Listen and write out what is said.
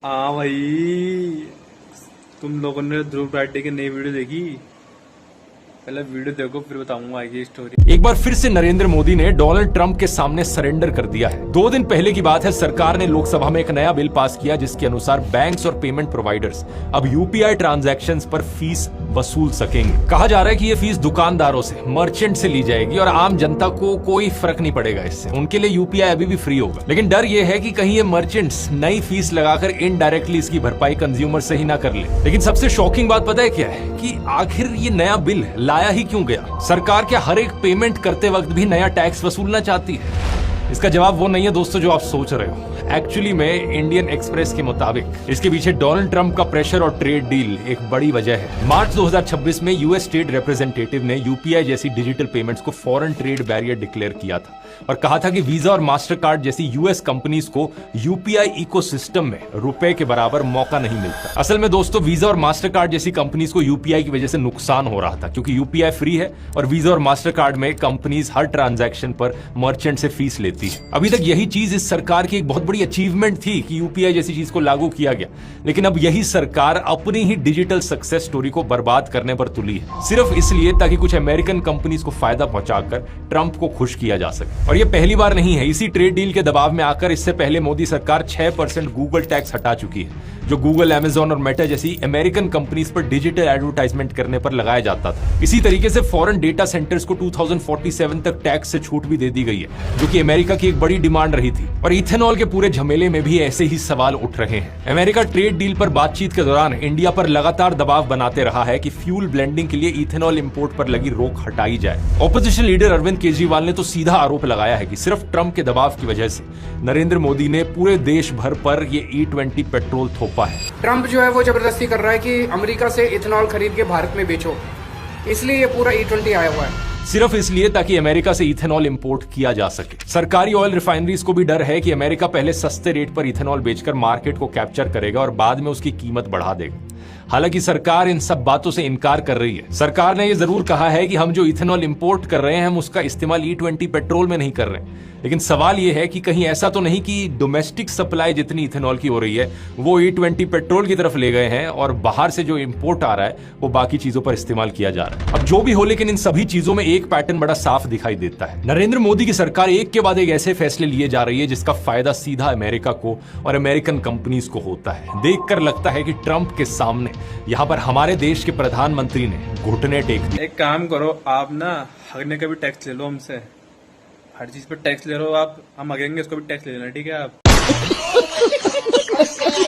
हाँ भाई, तुम लोगों ने ध्रुव राठी की नई वीडियो देखी? पहले वीडियो देखो फिर बताऊंगा आगे स्टोरी। एक बार फिर से नरेंद्र मोदी ने डोनाल्ड ट्रंप के सामने सरेंडर कर दिया है। 2 दिन पहले की बात है, सरकार ने लोकसभा में एक नया बिल पास किया जिसके अनुसार बैंक्स और पेमेंट प्रोवाइडर्स अब यूपीआई ट्रांजैक्शंस पर फीस वसूल सकेंगे। कहा जा रहा है कि ये फीस दुकानदारों से, मर्चेंट से ली जाएगी और आम जनता को कोई फर्क नहीं पड़ेगा इससे। उनके लिए यूपीआई अभी भी फ्री होगा, लेकिन डर ये है कि कहीं ये मर्चेंट्स नई फीस लगाकर इनडायरेक्टली इसकी भरपाई कंज्यूमर से ही ना कर ले। लेकिन सबसे शॉकिंग बात पता है क्या है कि आखिर ये नया बिल लाया ही क्यों गया? सरकार क्या हर एक पेमेंट करते वक्त भी नया टैक्स वसूलना चाहती है? इसका जवाब वो नहीं है दोस्तों जो आप सोच रहे हो। एक्चुअली में इंडियन एक्सप्रेस के मुताबिक इसके पीछे डोनाल्ड ट्रंप का प्रेशर और ट्रेड डील एक बड़ी वजह है। मार्च 2026 में यूएस स्टेट रिप्रेजेंटेटिव ने यूपीआई जैसी डिजिटल पेमेंट्स को फॉरेन ट्रेड बैरियर डिक्लेयर किया था और कहा था कि वीजा और मास्टर कार्ड जैसी यूएस कंपनीज को यूपीआई इकोसिस्टम में रुपए के बराबर मौका नहीं मिलता। असल में दोस्तों, वीजा और मास्टर कार्ड जैसी कंपनीज को यूपीआई की वजह से नुकसान हो रहा था क्योंकि यूपीआई फ्री है और वीजा और मास्टर कार्ड में कंपनीज हर ट्रांजैक्शन पर मर्चेंट से फीस लेती है। अभी तक यही चीज इस सरकार की एक बहुत बड़ी अचीवमेंट थी कि यूपीआई जैसी चीज को लागू किया गया, लेकिन अब यही सरकार अपनी ही डिजिटल सक्सेस स्टोरी को बर्बाद करने पर तुली है, सिर्फ इसलिए ताकि कुछ अमेरिकन कंपनीज को फायदा पहुंचाकर ट्रंप को खुश किया जा सके। और ये पहली बार नहीं है। इसी ट्रेड डील के दबाव में आकर इससे पहले मोदी सरकार 6% गूगल टैक्स हटा चुकी है, जो गूगल, अमेजॉन और मेटा जैसी अमेरिकन कंपनीज पर डिजिटल एडवर्टाइजमेंट करने पर लगाया जाता था। इसी तरीके से फॉरेन डेटा सेंटर्स को 2047 तक टैक्स से छूट भी दे दी गई है, जो कि अमेरिका की एक बड़ी डिमांड रही थी। और इथेनॉल के पूरे झमेले में भी ऐसे ही सवाल उठ रहे हैं। अमेरिका ट्रेड डील पर बातचीत के दौरान इंडिया पर लगातार दबाव बनाते रहा है कि फ्यूल ब्लेंडिंग के लिए इथेनॉल इंपोर्ट पर लगी रोक हटाई जाए। ऑपोजिशन लीडर अरविंद केजरीवाल ने तो सीधा आरोप लगाया है कि सिर्फ ट्रंप के दबाव की वजह से नरेंद्र मोदी ने पूरे देश भर पर ये E20 पेट्रोल थोपा है। ट्रंप जो है वो जबरदस्ती कर रहा है कि अमेरिका से इथेनॉल खरीद के भारत में बेचो, इसलिए ये पूरा E20 आया हुआ है। सिर्फ इसलिए ताकि अमेरिका से इथेनॉल इंपोर्ट किया जा सके। सरकारी ऑयल रिफाइनरीज को भी डर है कि अमेरिका पहले सस्ते रेट पर इथेनॉल बेचकर मार्केट को कैप्चर करेगा और बाद में उसकी कीमत बढ़ा देगा। हालांकि सरकार इन सब बातों से इनकार कर रही है। सरकार ने यह जरूर कहा है कि हम जो इथेनॉल इंपोर्ट कर रहे हैं हम उसका इस्तेमाल E20 पेट्रोल में नहीं कर रहे हैं, लेकिन सवाल यह है कि कहीं ऐसा तो नहीं कि डोमेस्टिक सप्लाई जितनी इथेनॉल की हो रही है वो E20 पेट्रोल की तरफ ले गए हैं और बाहर से जो इंपोर्ट आ रहा है वो बाकी चीजों पर इस्तेमाल किया जा रहा है। अब जो भी हो, लेकिन इन सभी चीजों में एक पैटर्न बड़ा साफ दिखाई देता है। नरेंद्र मोदी की सरकार एक के बाद एक ऐसे फैसले लिए जा रही है जिसका फायदा सीधा अमेरिका को और अमेरिकन कंपनीज को होता है। देखकर लगता है कि ट्रंप के सामने यहाँ पर हमारे देश के प्रधानमंत्री ने घुटने टेक दिए। एक काम करो, आप ना हगने का भी टैक्स ले लो हमसे। हर चीज पर टैक्स ले लो आप, हम हगेंगे इसको भी टैक्स ले लेना, ठीक है आप?